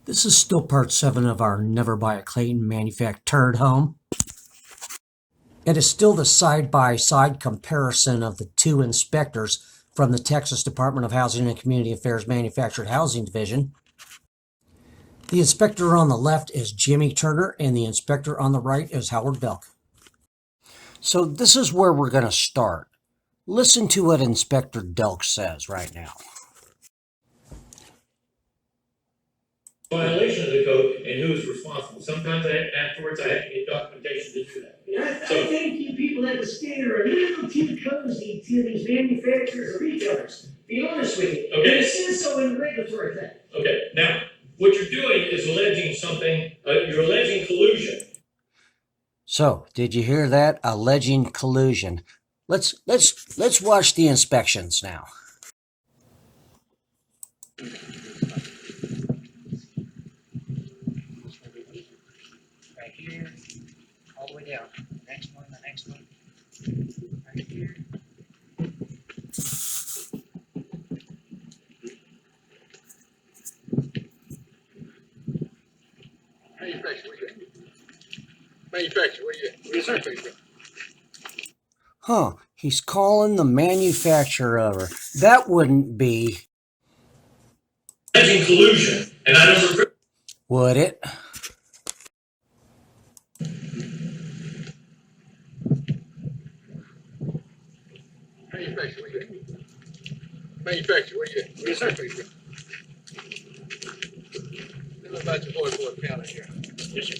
This is still part 7 of our Never Buy a Clayton manufactured home. It is still the side-by-side comparison of the two inspectors from the Texas Department of Housing and Community Affairs Manufactured Housing Division. The inspector on the left is Jimmy Turner, and the inspector on the right is Howard Belk. So this is where we're going to start. Listen to what Inspector Delk says right now. Violation of the code and who is responsible. Sometimes afterwards I have to get documentation to do that. I think you people at the state are a little too cozy to these manufacturers or retailers. Be honest with you. Okay. It says so in the regulatory thing. Okay, now, what you're doing is alleging something, you're alleging collusion. So, did you hear that? Alleging collusion. Let's watch the inspections now. Right here, all the way down. Next one, the next one. Right here. Manufacturer, where you at? Yes, sir. Huh, he's calling the manufacturer over. That wouldn't be, Alleging collusion, and I don't regret. would it? Manufacturer, where you at? Manufacturer, where you at? Yes, sir. Tell me about your board counter here. Yes, sir.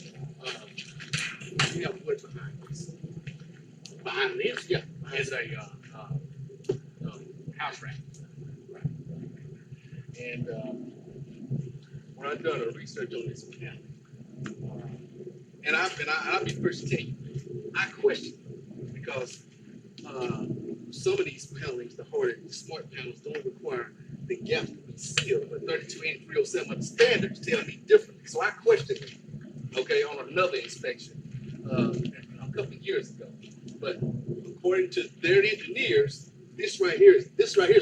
You have wood behind this. Behind this? Yeah. Is a house rack. Right. And when I've done a research on this panel, and I'll be the first to tell you, I question it because some of these panelings, the smart panels, don't require the gaps to be sealed, but 328307 of the standards tell me differently. So I questioned it, okay, on another inspection a couple of years ago. But according to their engineers, this right here is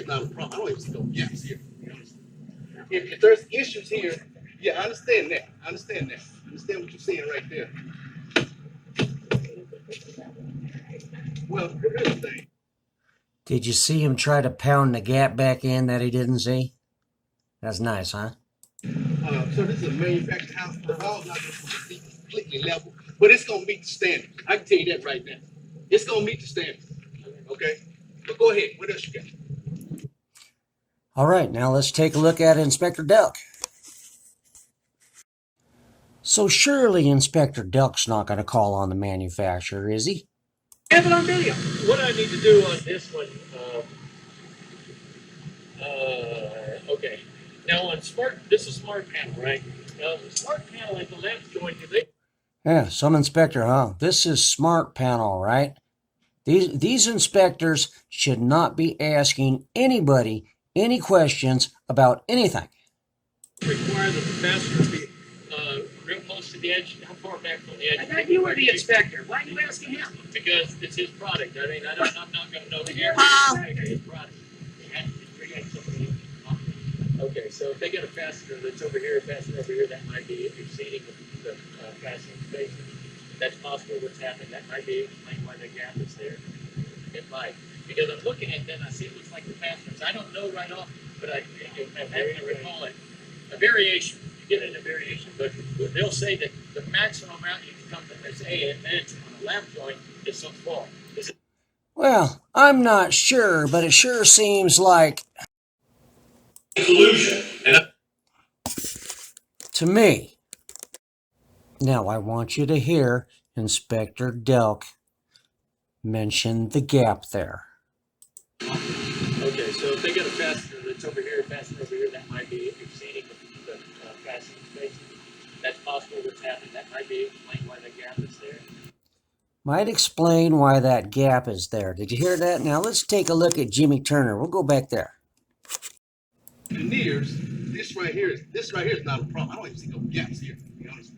not a problem. I don't even see no gaps here. If there's issues here, yeah, I understand that. I understand what you're saying right there. Well, here's the thing. Did you see him try to pound the gap back in that he didn't see? That's nice, huh? So this is a manufactured house. The wall's not going to be completely level, but it's going to meet the standard. I can tell you that right now. It's going to meet the standard. Okay? But go ahead. What else you got? All right, now let's take a look at Inspector Delk. So surely Inspector Delk's not going to call on the manufacturer, is he? Have it on video. What I need to do on this one, okay. Now on this is smart panel, right? Now the smart panel at the left joint, Yeah, some inspector, huh? This is smart panel, right? These inspectors should not be asking anybody any questions about anything. require that the fastener be real close to the edge. How far back from the edge? I thought you were the inspector. Why are you asking him? Because it's his product. I mean, I'm not going to know the air. It's his product. It has to be created something. Okay, so if they get a fastener that's over here, a fastener over here, that might be exceeding the fastening space. That's possible what's happening. That might be explain why the gap is there. It might. Because I'm looking at that, I see it looks like the fasteners. I don't know right off, but I'm having to recall it. A variation. You get it in a variation, but they'll say that the maximum amount you can come from this A and edge on the left joint is so far. Well, I'm not sure, but it sure seems like Collusion. And to me. Now I want you to hear Inspector Delk mention the gap there. okay, so if they get a fastener that's over here, a fastener over here, that might be exceeding the fastening space. That's possible what's happening. That might be explain why the gap is there. Might explain why that gap is there. Did you hear that? Now let's take a look at Jimmy Turner. We'll go back there. Engineers, this right here is not a problem. I don't even see no gaps here, to be honest.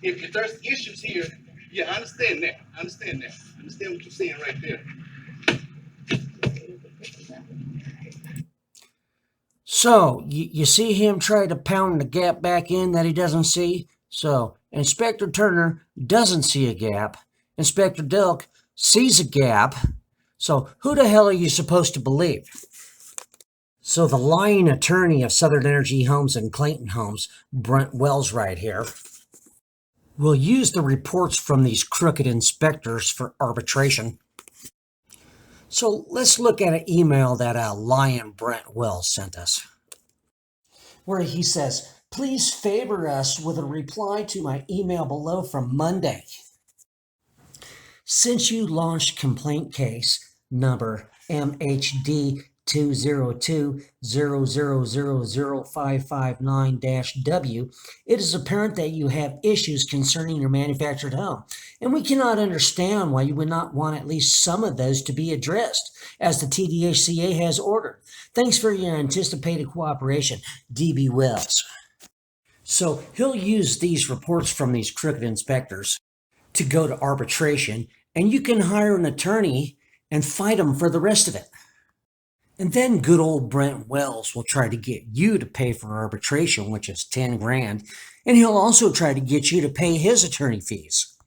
If there's issues here, yeah, I understand that. I understand what you're saying right there. So, you see him try to pound the gap back in that he doesn't see? So, Inspector Turner doesn't see a gap. Inspector Delk sees a gap. So, who the hell are you supposed to believe? So, the lying attorney of Southern Energy Homes and Clayton Homes, Brent Wells right here, will use the reports from these crooked inspectors for arbitration. So, let's look at an email that lying Brent Wells sent us, where he says, please favor us with a reply to my email below from Monday. Since you launched complaint case number MHD 20200000559-W, it is apparent that you have issues concerning your manufactured home, and we cannot understand why you would not want at least some of those to be addressed, as the TDHCA has ordered. Thanks for your anticipated cooperation, DB Wells. So he'll use these reports from these crooked inspectors to go to arbitration, and you can hire an attorney and fight them for the rest of it. And then good old Brent Wells will try to get you to pay for arbitration, which is 10 grand, and he'll also try to get you to pay his attorney fees.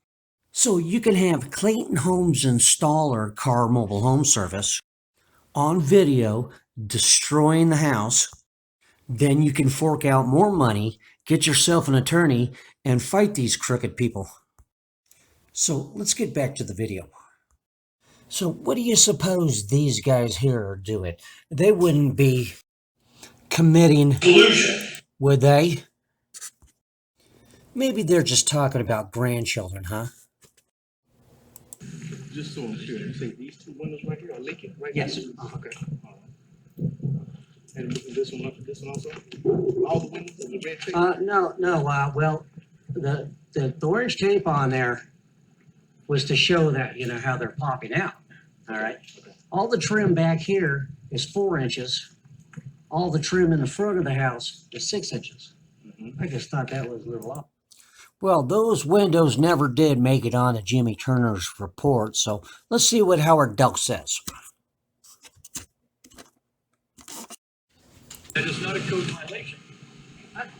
So you can have Clayton Homes Installer Car Mobile Home Service on video destroying the house. Then you can fork out more money, get yourself an attorney, and fight these crooked people. So let's get back to the video. So what do you suppose these guys here are doing? They wouldn't be committing collusion, would they? Maybe they're just talking about grandchildren, huh? Just so I'm clear, you say these two windows right here are leaking, right? Yes. Okay. And this one also? All the windows in the red tape? No. Well, the orange tape on there was to show that, how they're popping out. All right. Okay. All the trim back here is 4 inches. All the trim in the front of the house is 6 inches. Mm-hmm. I just thought that was a little off. Well, those windows never did make it on to Jimmy Turner's report, so let's see what Howard Delk says. That is not a code violation.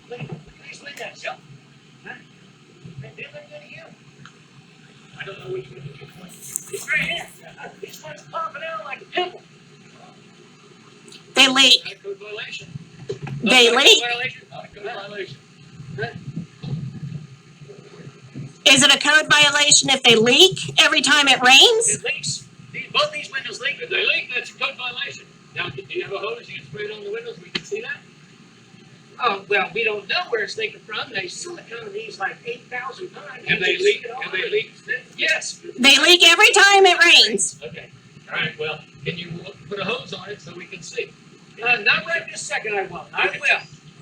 Please leave that shelf. Huh? They did look good to you. I don't know which one to do. It's right here. This one's popping out like a pimple. They leak. Not a code violation. They Not a leak. code violation. Not a code violation. Is it a code violation if they leak every time it rains? It leaks. Both these windows leak. If they leak, that's a code violation. Now, do you have a hose you can spray it on the windows? We can see that. Oh, well, we don't know where it's leaking from. They silicone these like 8,000 times. Have they leaked? Have they leaked? Yes. They leak every time it rains. Okay. All right. Well, can you put a hose on it so we can see? Not right this second, I won't. I will.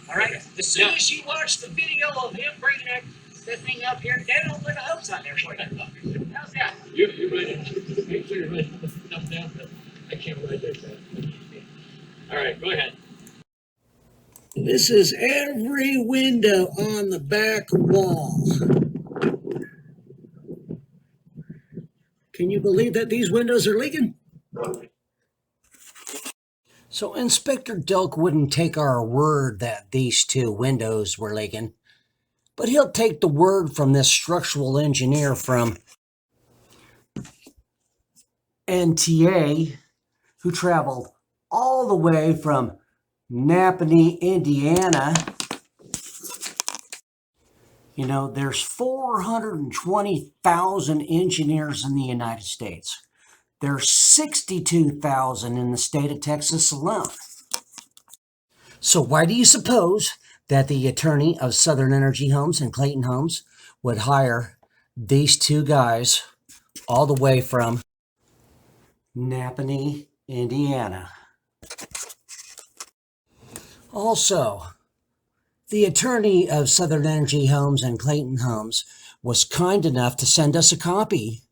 All right? Okay. As soon as you watch the video of him bringing that thing up here, then I'll put a hose on there for you. How's that? You're ready. Make sure you're ready to put stuff down. I can't write that down. All right. Go ahead. This is every window on the back wall. Can you believe that these windows are leaking? So Inspector Delk wouldn't take our word that these two windows were leaking, but he'll take the word from this structural engineer from NTA, who traveled all the way from Napanee, Indiana. There's 420,000 engineers in the United States. There's 62,000 in the state of Texas alone. So why do you suppose that the attorney of Southern Energy Homes and Clayton Homes would hire these two guys all the way from Napanee, Indiana? Also, the attorney of Southern Energy Homes and Clayton Homes was kind enough to send us a copy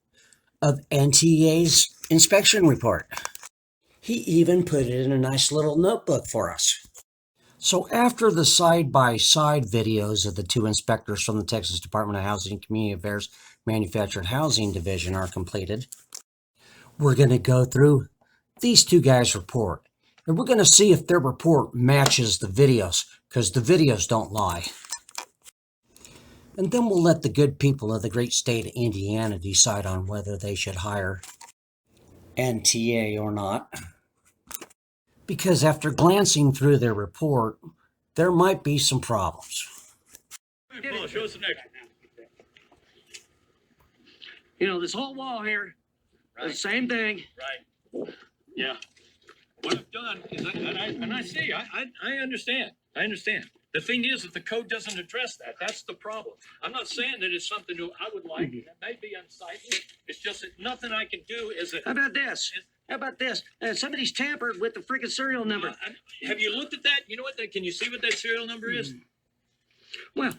of NTA's inspection report. He even put it in a nice little notebook for us. So after the side-by-side videos of the two inspectors from the Texas Department of Housing and Community Affairs Manufactured Housing Division are completed, we're going to go through these two guys' report. And we're going to see if their report matches the videos, because the videos don't lie. And then we'll let the good people of the great state of Indiana decide on whether they should hire NTA or not. Because after glancing through their report, there might be some problems. Paul, show us the next one. You know, this whole wall here, the same thing. Right. Yeah. What I've done is, I see, I understand. I understand. The thing is that the code doesn't address that. That's the problem. I'm not saying that it's something that I would like. That may be unsightly. It's just that nothing I can do is a. How about this? How about this? Somebody's tampered with the freaking serial number. Have you looked at that? You know what? Can you see what that serial number is? Well,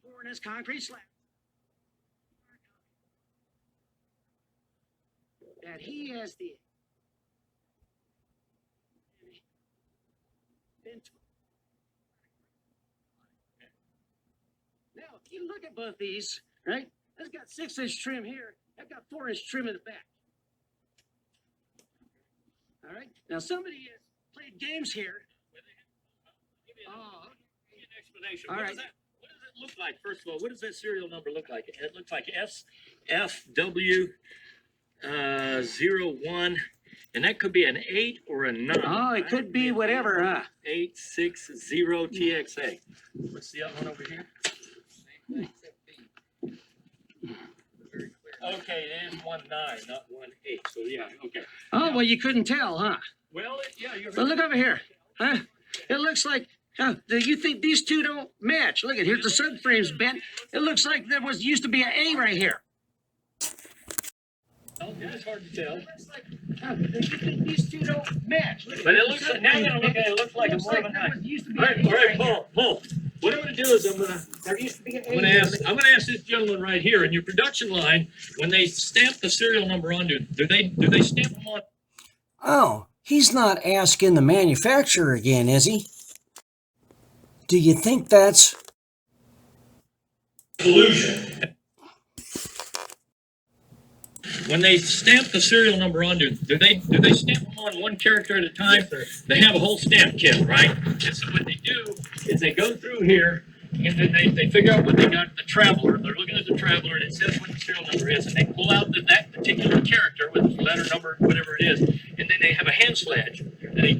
pouring this concrete slab. That he has the. Now, if you look at both these, right? That's got 6-inch trim here. I've got 4-inch trim in the back. All right. Now somebody has played games here. Oh, Give me an explanation. All What right. does it look like? First of all, what does that serial number look like? It looks like FW 01, and that could be an 8 or a 9. Oh, it could be whatever, huh? 860 TXA. What's the other one over here? Okay, it is 19, not 18. So yeah, okay. Oh, well, you couldn't tell, huh? Well, yeah, you're Well, look over here. Huh? It looks like. Do you think these two don't match? Look at here's the subframe's bent. It looks like there used to be an A right here. Oh, yeah, it's hard to tell. Do you think these two don't match? But it looks like, now that I look at it, it looks like it's more of a 9. All right, Paul. What I'm going to do is I'm going to ask this gentleman right here in your production line, when they stamp the serial number onto it, do they stamp them on? Oh, he's not asking the manufacturer again, is he? Do you think that's... Illusion. When they stamp the serial number onto it, do they stamp them on one character at a time? Yes, they have a whole stamp kit, right? And so what they do is they go through here, and then they figure out what they got in the traveler. They're looking at the traveler, and it says what the serial number is, and they pull out that particular character with the letter number, whatever it is, and then they have a hand sledge, and he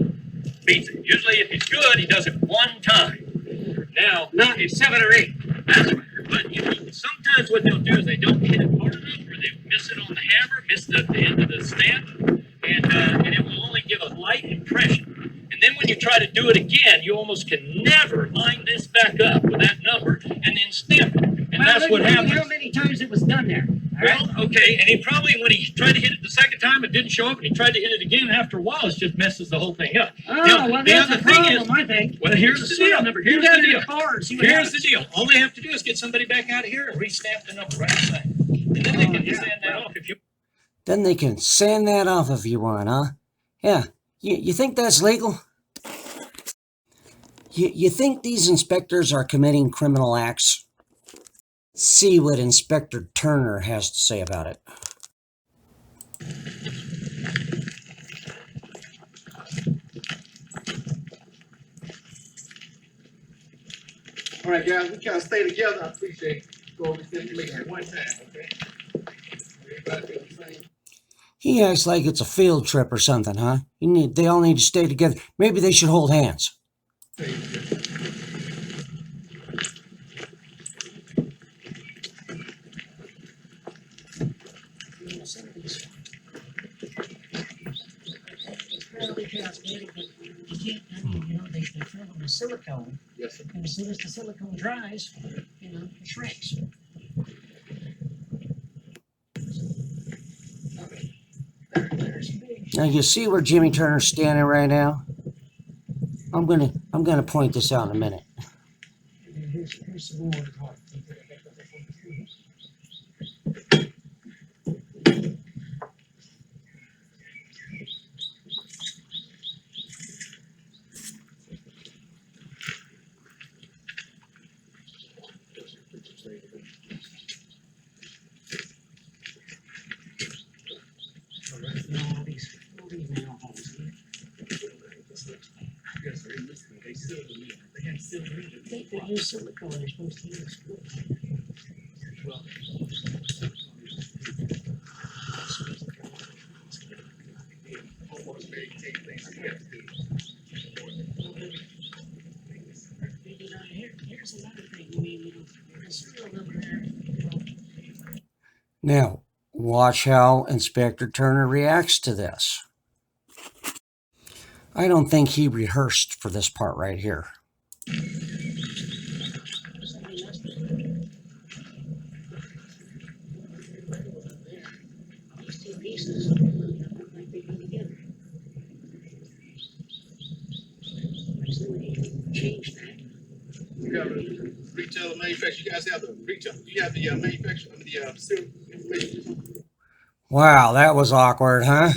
beats it. Usually, if he's good, he does it one time. Now, Not 7 or 8. that's right. But sometimes what they'll do is they don't hit it hard enough, or they miss it on the hammer, miss the end of the stamp, and it will only give a light impression. And then when you try to do it again, you almost can never line this back up with that number and then stamp it. And that's what happens. How many times it was done there? Well, okay, and he probably, when he tried to hit it the second time, it didn't show up, and he tried to hit it again after a while, it just messes the whole thing up. Oh, Now, well, the that's other a thing problem, is, I think. well, here's the deal. Here's the deal. Here's the deal. All they have to do is get somebody back out of here and re-stamp the number right the same. And then they can sand that off if you. Then they can sand that off if you want, huh? Yeah. You think that's legal? You think these inspectors are committing criminal acts? See what Inspector Turner has to say about it. All right, guys, we gotta stay together. I appreciate it. Go over this information at one time, okay? Everybody feel the same? He acts like it's a field trip or something, huh? They all need to stay together. Maybe they should hold hands. They fill them with silicone, Yes, sir. and as soon as the silicone dries, it shrinks. Now you see where Jimmy Turner's standing right now? I'm gonna point this out in a minute. Here's some more. these now homes here. Yes, they listen. They still believe. They can still believe it. They use silicone, they're supposed to use. Well, almost maintain things we have to do. Here's another thing, the serial number there. Now, watch how Inspector Turner reacts to this. I don't think he rehearsed for this part right here. These two pieces look like they go together. Somebody changed that. You have a retailer manufacturer. You guys have the retail. You have the manufacturer. I mean the serial information. Wow, that was awkward, huh?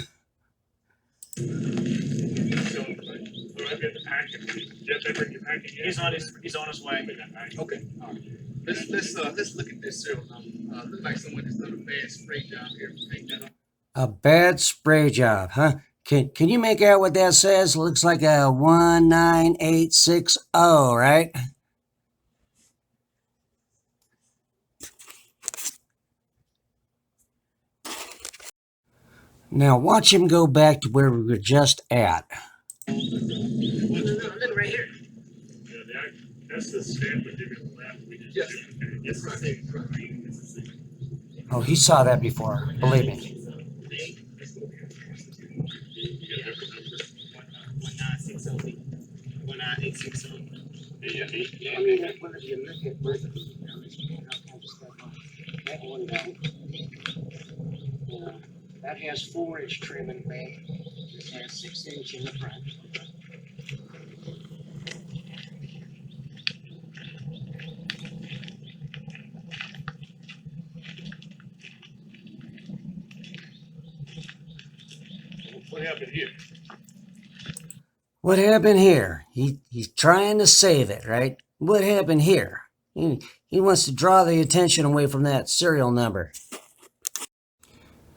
So, all right, get the packet. Jeff, they bring your packet. He's on his way. Okay. All right. Let's look at this serial number. Looks like someone has done a bad spray job here. Take that off. A bad spray job, huh? Can you make out what that says? Looks like a 19860, right? Now watch him go back to where we were just at. Look right here. Yeah, that's the stamp we did in the lab. We just Yes. Yes, right. Oh, he saw that before, believe me. 1960. 1960. Yeah, I mean, whenever you look at where the, that one down, that has 4-inch trim in the back. This has 6-inch in the front. What happened here? What happened here? He's trying to save it, right? What happened here? He wants to draw the attention away from that serial number.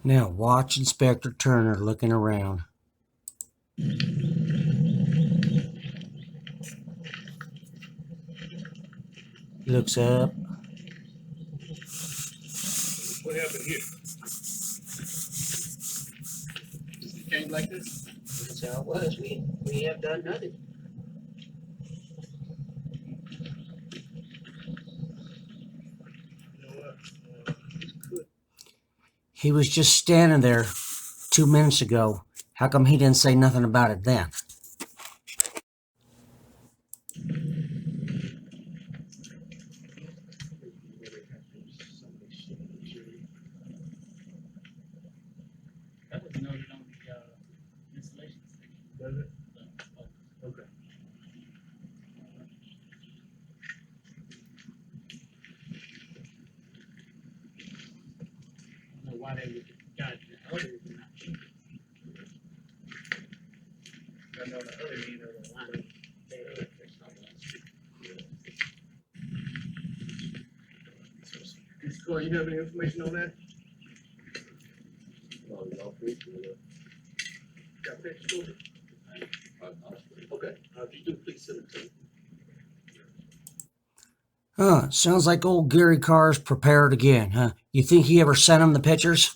Now watch Inspector Turner looking around. Looks up. What happened here? It came like this. That's how it was. We have done nothing. You know what? He was just standing there 2 minutes ago. How come he didn't say nothing about it then? That was noted on the installation stick. Does it? Okay. I don't know why they would got it earlier than that. I know the other end of the line. Mr. Corey, you have any information on that? Got pictures of it? Okay, if you do, please send it to me. Sounds like old Gary Carr's prepared again, huh? You think he ever sent him the pictures?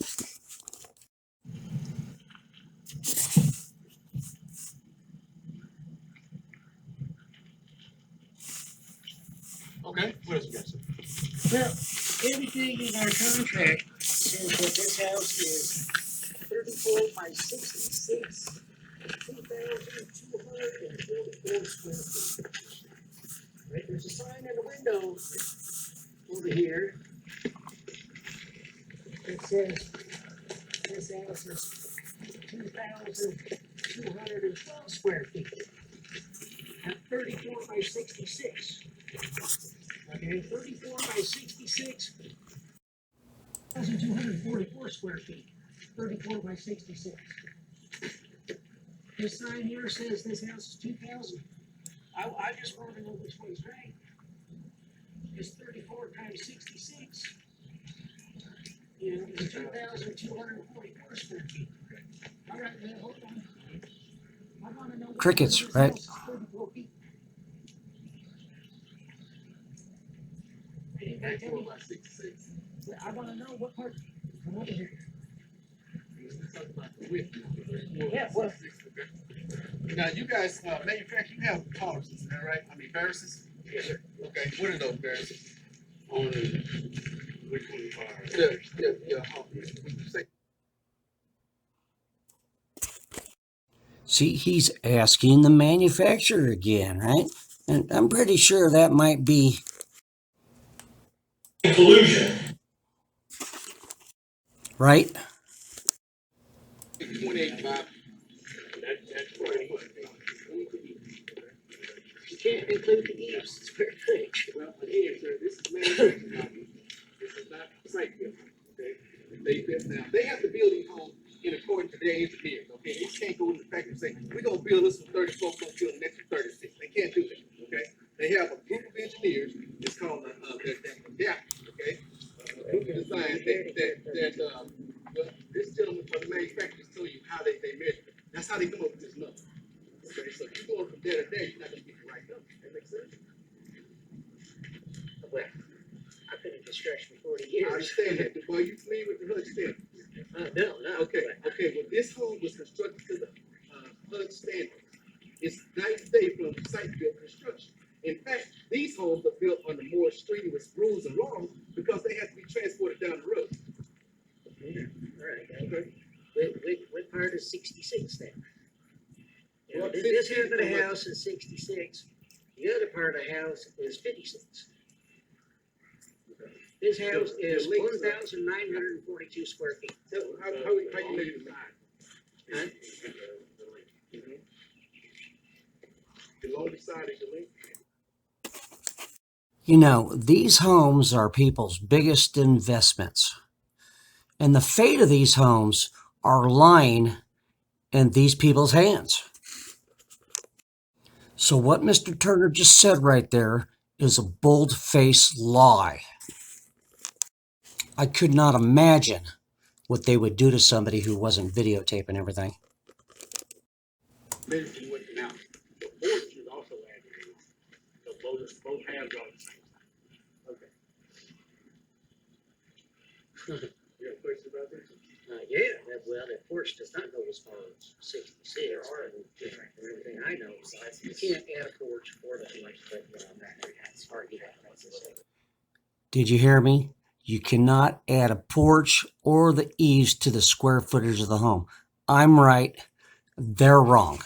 Okay, what else you got, sir? Well, everything in our contract says that this house is 34 by 66, 2,244 square feet. Right, there's a sign in the window over here that says this house is 2,212 square feet. At 34 by 66. Okay, 34 by 66, 1,244 square feet, 34 by 66. This sign here says this house is 2,000. I just want to know which one's right. It's 34 times 66. You know, it's 2,244 square feet. All right, man, hold on. Crickets, right? About 66. I want to know what part. Come over here. Let's talk about the width. Yeah, what? Now, you guys, manufacturing, you have tolerances, is that right? I mean, variances? Yes, sir. Okay, what are those variances? On which one are? Say, See, he's asking the manufacturer again, right? And I'm pretty sure that might be Collusion. right. 28.5. That's right. You can't include the eaves, it's very rich. Well, again, sir, this is manufacturing. This is not site built, okay? They built now. They have to build these homes in accordance to their engineers, okay? They can't go in the factory and say, we're gonna build this for 34, we're gonna build the next for 36. They can't do that, okay? They have a group of engineers, it's called the okay? A group of design well, this gentleman from the manufacturer just told you how they measure it. That's how they come up with this number. Okay, so if you're going from there to there, you're not gonna get the right number. That makes sense? Well, I've been in construction for 40 I years. understand that. Are you familiar with the HUD standard? No. Okay, well, this home was constructed to the, HUD standards. It's night and day from site-built construction. In fact, these homes are built under more strenuous rules and laws because they have to be transported down the road. All right, Okay? what part is 66 then? Well, This half of 66 the house is 66, the other part of the house is 56. This house is 1,942 square feet. So how you measure the side? Huh? The longer side is the length. You know, these homes are people's biggest investments. And the fate of these homes are lying in these people's hands. So what Mr. Turner just said right there is a bold-faced lie. I could not imagine what they would do to somebody who wasn't videotaping everything. Measure what now. The porch is also added. So both halves are the same. Okay. You got a question about this? Well, the porch does not go as far as 66. And everything I know, so you can't add a porch for that much, but it's hard to get. Did you hear me? You cannot add a porch or the eaves to the square footage of the home. I'm right. They're wrong.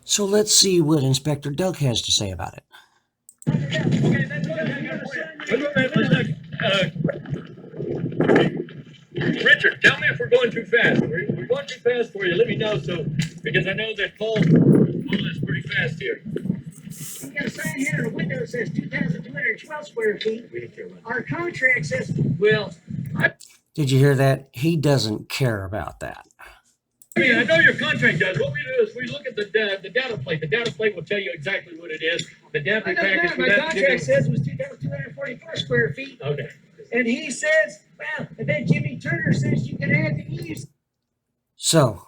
So let's see what Inspector Doug has to say about it. Okay, that's what I got for you. Richard, tell me if we're going too fast. We're going too fast for you. Let me know, because I know that Paul is pretty fast here. You got a sign here in the window that says 2,212 square feet. We don't care about Our contract says, Did you hear that? He doesn't care about that. I mean, I know your contract does. What we do is we look at the data plate. The data plate will tell you exactly what it is. The damper package for my that. contract says it was 2,244 square feet. Okay. And he says, well, and then Jimmy Turner says you can add the eaves. So,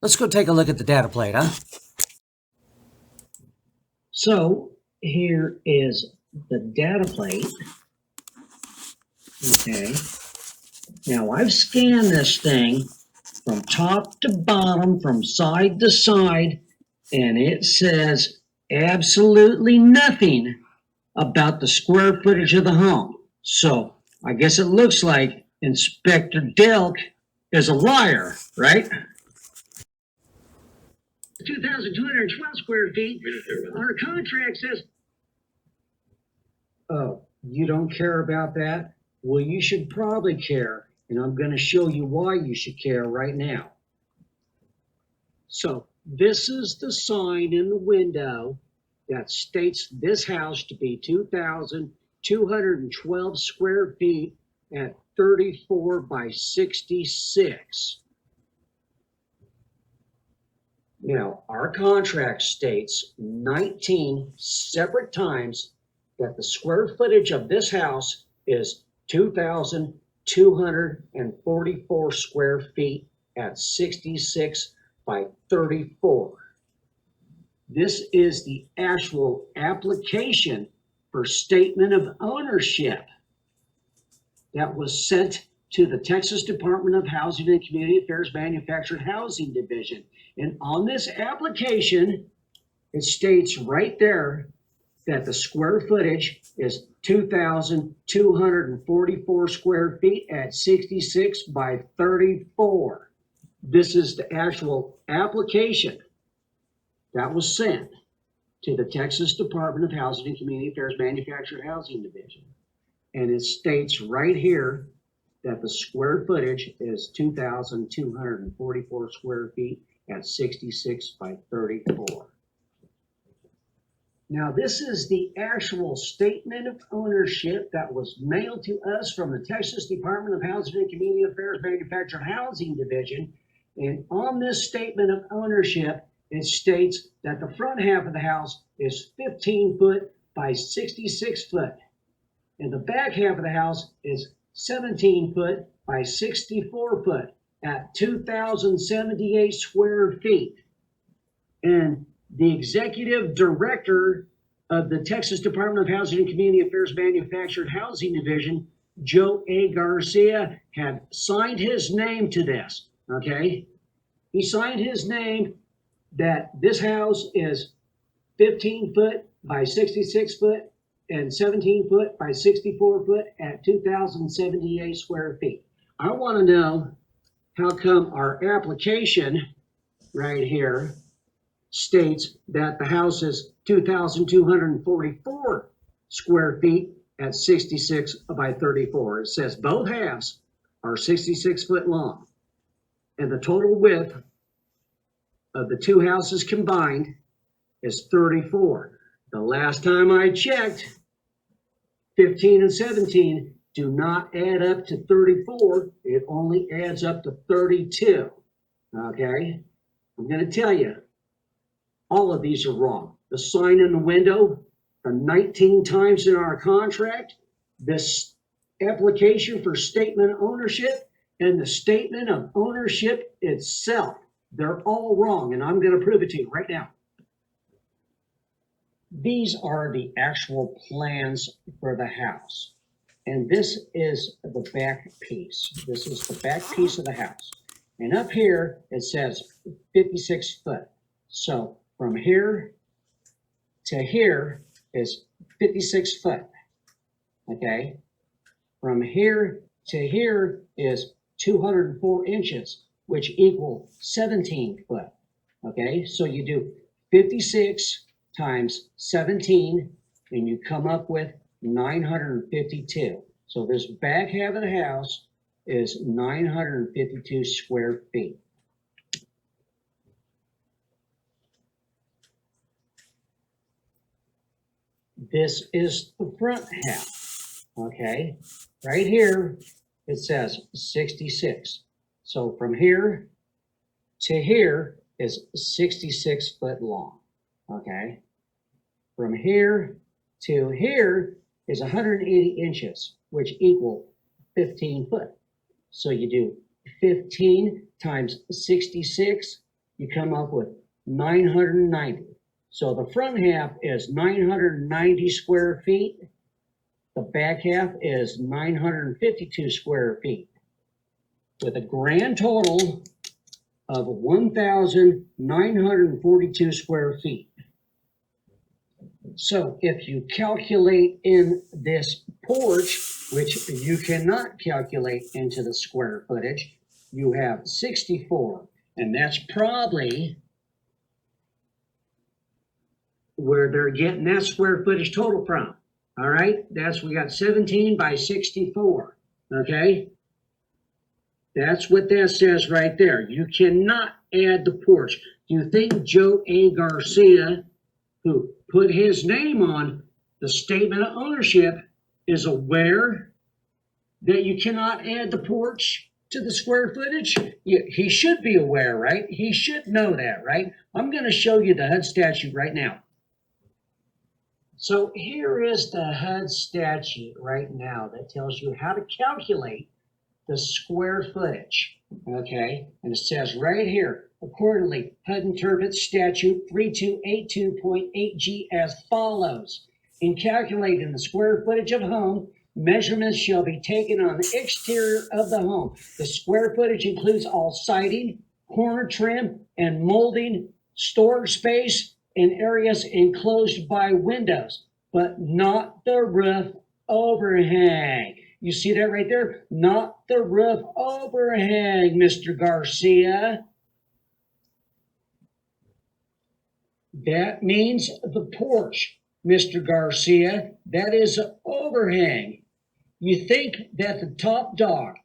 let's go take a look at the data plate, huh? So here is the data plate. Okay. Now I've scanned this thing from top to bottom, from side to side, and it says absolutely nothing about the square footage of the home. So I guess it looks like Inspector Delk is a liar, right? 2,212 square feet. We don't care about Our contract says. Oh, you don't care about that? Well, you should probably care, and I'm going to show you why you should care right now. So, this is the sign in the window that states this house to be 2,212 square feet at 34 by 66. Now, our contract states 19 separate times that the square footage of this house is 2,244 square feet at 66 by 34. This is the actual application for statement of ownership that was sent to the Texas Department of Housing and Community Affairs Manufactured Housing Division. And on this application, it states right there that the square footage is 2,244 square feet at 66 by 34. This is the actual application that was sent to the Texas Department of Housing and Community Affairs Manufactured Housing Division. And it states right here that the square footage is 2,244 square feet at 66 by 34. Now, this is the actual statement of ownership that was mailed to us from the Texas Department of Housing and Community Affairs Manufactured Housing Division. And on this statement of ownership, it states that the front half of the house is 15 foot by 66 foot. And the back half of the house is 17 foot by 64 foot at 2,078 square feet. And the executive director of the Texas Department of Housing and Community Affairs Manufactured Housing Division, Joe A. Garcia, had signed his name to this, okay? He signed his name that this house is 15 foot by 66 foot and 17 foot by 64 foot at 2,078 square feet. I want to know how come our application right here states that the house is 2,244 square feet at 66 by 34. It says both halves are 66 foot long, and the total width of the two houses combined is 34. The last time I checked, 15 and 17 do not add up to 34. It only adds up to 32. Okay? I'm going to tell you, all of these are wrong. The sign in the window, the 19 times in our contract, this application for statement of ownership, and the statement of ownership itself. They're all wrong, and I'm going to prove it to you right now. These are the actual plans for the house. And this is the back piece. This is the back piece of the house. And up here, it says 56 foot. So from here to here is 56 foot. Okay? From here to here is 204 inches, which equal 17 foot. Okay? So you do 56 times 17, and you come up with 952. So this back half of the house is 952 square feet. This is the front half, okay? Right here, it says 66. So from here to here is 66 foot long, okay? From here to here is 180 inches, which equal 15 foot. So you do 15 times 66, you come up with 990. So the front half is 990 square feet. The back half is 952 square feet, with a grand total of 1,942 square feet. So if you calculate in this porch, which you cannot calculate into the square footage, you have 64, and that's probably where they're getting that square footage total from. All right, we got 17 by 64, okay? That's what that says right there. You cannot add the porch. Do you think Joe A. Garcia, who put his name on the statement of ownership, is aware that you cannot add the porch to the square footage? He should be aware, right? He should know that, right? I'm going to show you the HUD statute right now. So here is the HUD statute right now that tells you how to calculate the square footage. Okay, and it says right here, accordingly, HUD interprets statute 3282.8G as follows. In calculating the square footage of home, measurements shall be taken on the exterior of the home. The square footage includes all siding, corner trim, and molding, storage space, and areas enclosed by windows, but not the roof overhang. You see that right there? Not the roof overhang, Mr. Garcia. That means the porch, Mr. Garcia. That is an overhang. You think that the top dog,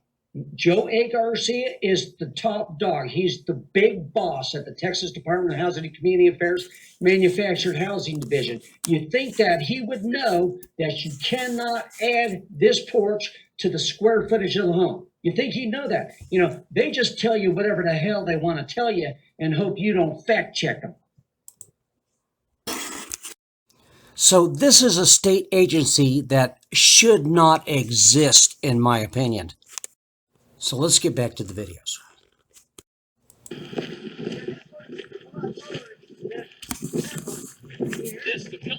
Joe A. Garcia, is the top dog. He's the big boss at the Texas Department of Housing and Community Affairs Manufactured Housing Division. You think that he would know that you cannot add this porch to the square footage of the home. You think he'd know that? You know, they just tell you whatever the hell they want to tell you and hope you don't fact check them. So this is a state agency that should not exist, in my opinion. So let's get back to the videos. This, the pillar?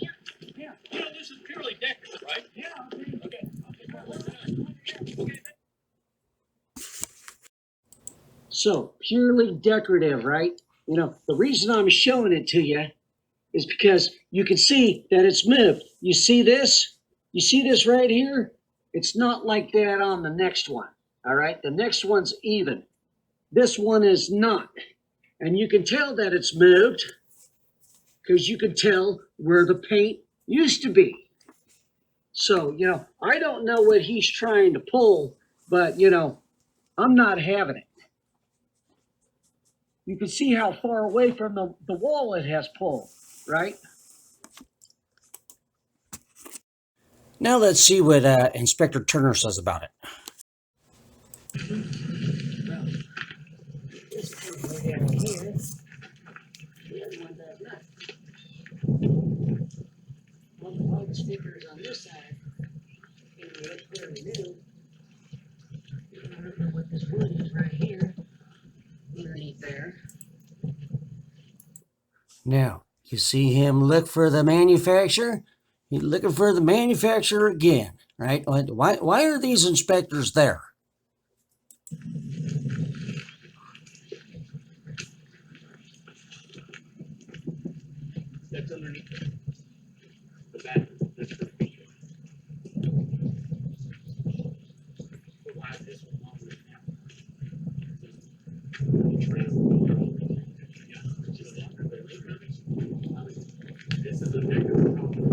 Yeah. You know, this is purely decorative, right? Yeah. Okay. So, purely decorative, right? You know, the reason I'm showing it to you is because you can see that it's moved. You see this? You see this right here? It's not like that on the next one, all right? The next one's even. This one is not. And you can tell that it's moved because you can tell where the paint used to be. So, you know, I don't know what he's trying to pull, but, you know, I'm not having it. You can see how far away from the wall it has pulled, right? Now let's see what Inspector Turner says about it. Well, this one goes down here. The other one does not. All the stickers on this side, it looks fairly new. I don't know what this wood is right here, underneath there. Now, you see him look for the manufacturer? He's looking for the manufacturer again, right? Why are these inspectors there? That's underneath the back. That's the feature. So why is this one longer now? This is a decorative problem.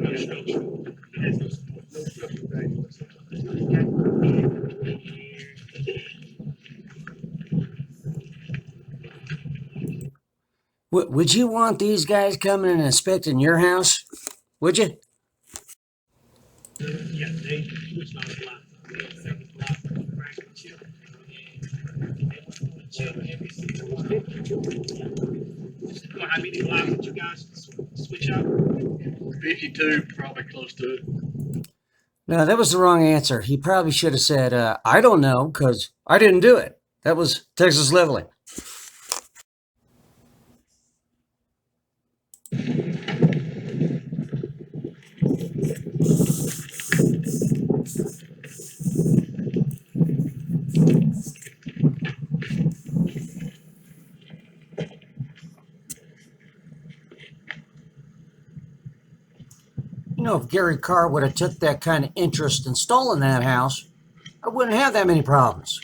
No structure. It has no support. No structural value whatsoever. Would you want these guys coming and inspecting your house? Would you? Yeah, they was not a block. They was block crack and chip. And they went through and chip every single one. You know how many blocks that you guys switch out? 52, probably close to it. No, that was the wrong answer. He probably should have said, I don't know, because I didn't do it. That was Texas Leveling. You know, if Gary Carr would have took that kind of interest in stalling that house, I wouldn't have that many problems.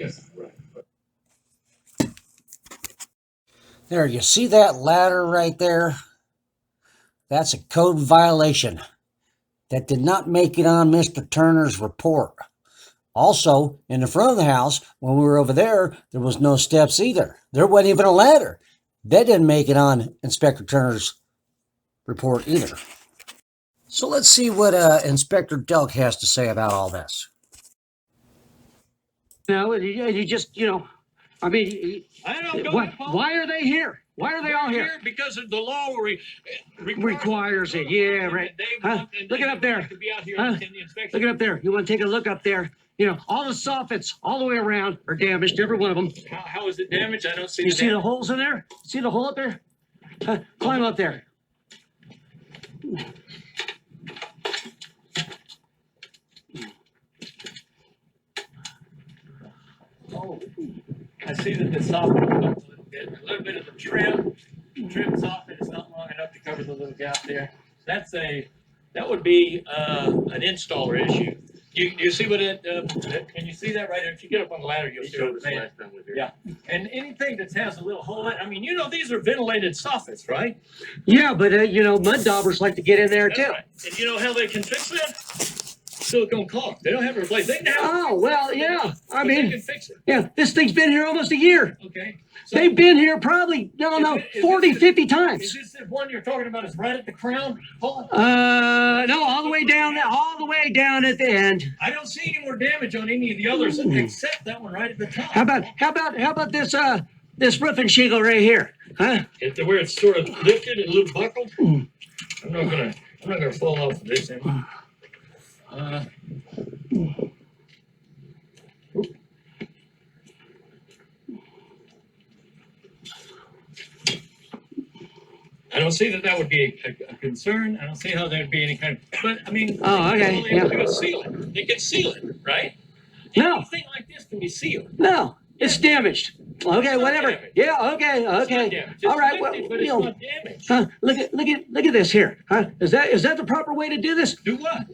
Yes, right. There, you see that ladder right there? That's a code violation that did not make it on Mr. Turner's report. Also, in the front of the house, when we were over there, there was no steps either. There wasn't even a ladder. That didn't make it on Inspector Turner's report either. So let's see what Inspector Delk has to say about all this. You just, I mean, I don't know. why are they here? Why are they all here? Because of the law Requires it. Yeah, right. Huh? Look it up there. To be out here Huh? in the inspection. Look it up there. You want to take a look up there? All the soffits all the way around are damaged, every one of them. How is it damaged? I don't see. You see the holes in there? See the hole up there? Climb up there. Oh, I see that the soffit is a little bit. A little bit of the trim soffit is not long enough to cover the little gap there. That would be an installer issue. You see what it? Can you see that right there? If you get up on the ladder, you'll see what I'm Yeah. And anything that has a little hole in it, I mean, these are ventilated soffits, right? Yeah, but mud daubers like to get in there That's too. right. And you know how they can fix that? Silicone caulk. They don't have to replace. They can have. Oh well, yeah. I but they mean, can fix it. yeah. This thing's been here almost a year. Okay. So They've been here probably, is 40, this- 50 Is times. this the one you're talking about? Is right at the crown hole? No, all the way down, all the way down at the end. I don't see any more damage on any of the others except that one right at the top. How about this roofing shingle right here? Huh? Where it's sort of lifted and a little buckled. I'm not gonna fall off of this thing. I don't see that would be a concern. I don't see how there'd be any kind of, but I mean, Oh, okay, all they have to do is seal it. They can seal it, right? No. Anything like this can be sealed. No, it's damaged. Okay, It's not whatever. damaged. Yeah, okay, It's not okay. damaged. It's All right, lifted, well, but it's not damaged. look at this here. Huh? Is that the proper way to do this? Do what?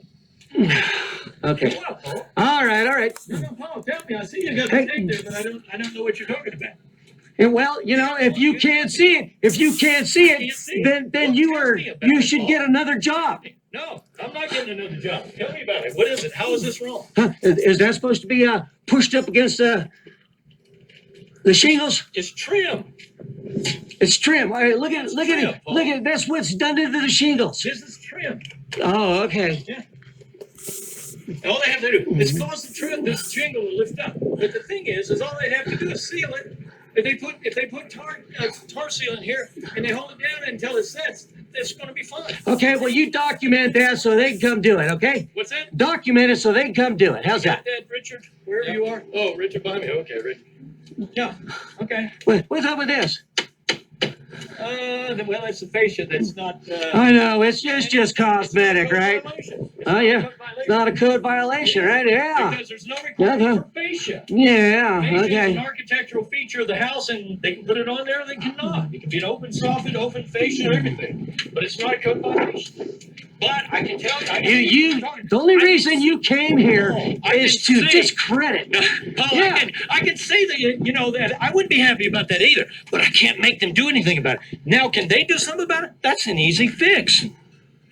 Okay. Do what, Paul? All right. No, Paul, tell me. I see you got Hey. the tape there, but I don't know what you're talking about. And well, if you can't see it, then you should get another job. No, I'm not getting another job. Tell me about it. What is it? How is this wrong? Huh? Is that supposed to be pushed up against the shingles? It's trim. It's trim. All right, look at it. Paul. Look at that's what's done to the shingles. This is trim. Oh, okay. Yeah. And all they have to do is cause the trim, this jingle to lift up. But the thing is all they have to do is seal it. If they put tar seal in here and they hold it down until it sets, it's going to be fine. Okay, well, you document that so they can come do it, okay? What's that? Document it so they can come do it. How's that? That, Richard, wherever you are. Oh, Richard behind me. Okay, Richard. Yeah. Okay. What's up with this? Well, it's a fascia that's not. I know, it's just cosmetic, right? Oh, yeah. It's Not a code violation, right? Yeah. Because there's no requirement for fascia. Yeah, Fascia is an okay. architectural feature of the house, and they can put it on there or they cannot. It can be an open soffit, open fascia, everything. But it's not a code violation. But I can tell you, The only reason you came here I is can to see. discredit. Paul, Yeah. I can say that that I wouldn't be happy about that either, but I can't make them do anything about it. Now, can they do something about it? That's an easy fix.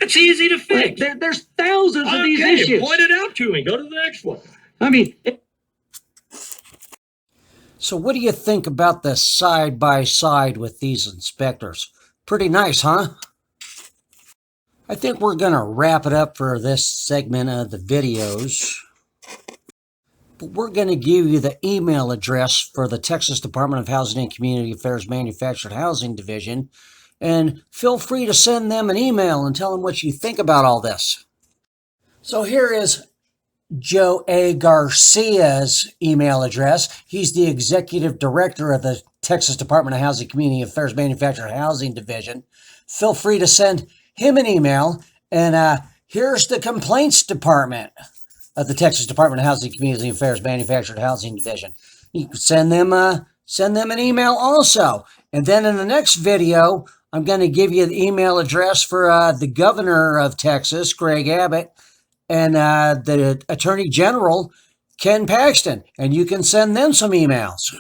It's easy to fix. There's thousands of these Okay, issues. point it out to me. Go to the next one. I mean, So what do you think about the side-by-side with these inspectors? Pretty nice, huh? I think we're going to wrap it up for this segment of the videos. But we're going to give you the email address for the Texas Department of Housing and Community Affairs Manufactured Housing Division. And feel free to send them an email and tell them what you think about all this. So here is Joe A. Garcia's email address. He's the Executive Director of the Texas Department of Housing and Community Affairs Manufactured Housing Division. Feel free to send him an email. And here's the Complaints Department of the Texas Department of Housing and Community Affairs Manufactured Housing Division. You can send them an email also. And then in the next video, I'm going to give you the email address for the Governor of Texas, Greg Abbott, and the Attorney General Ken Paxton, and you can send them some emails.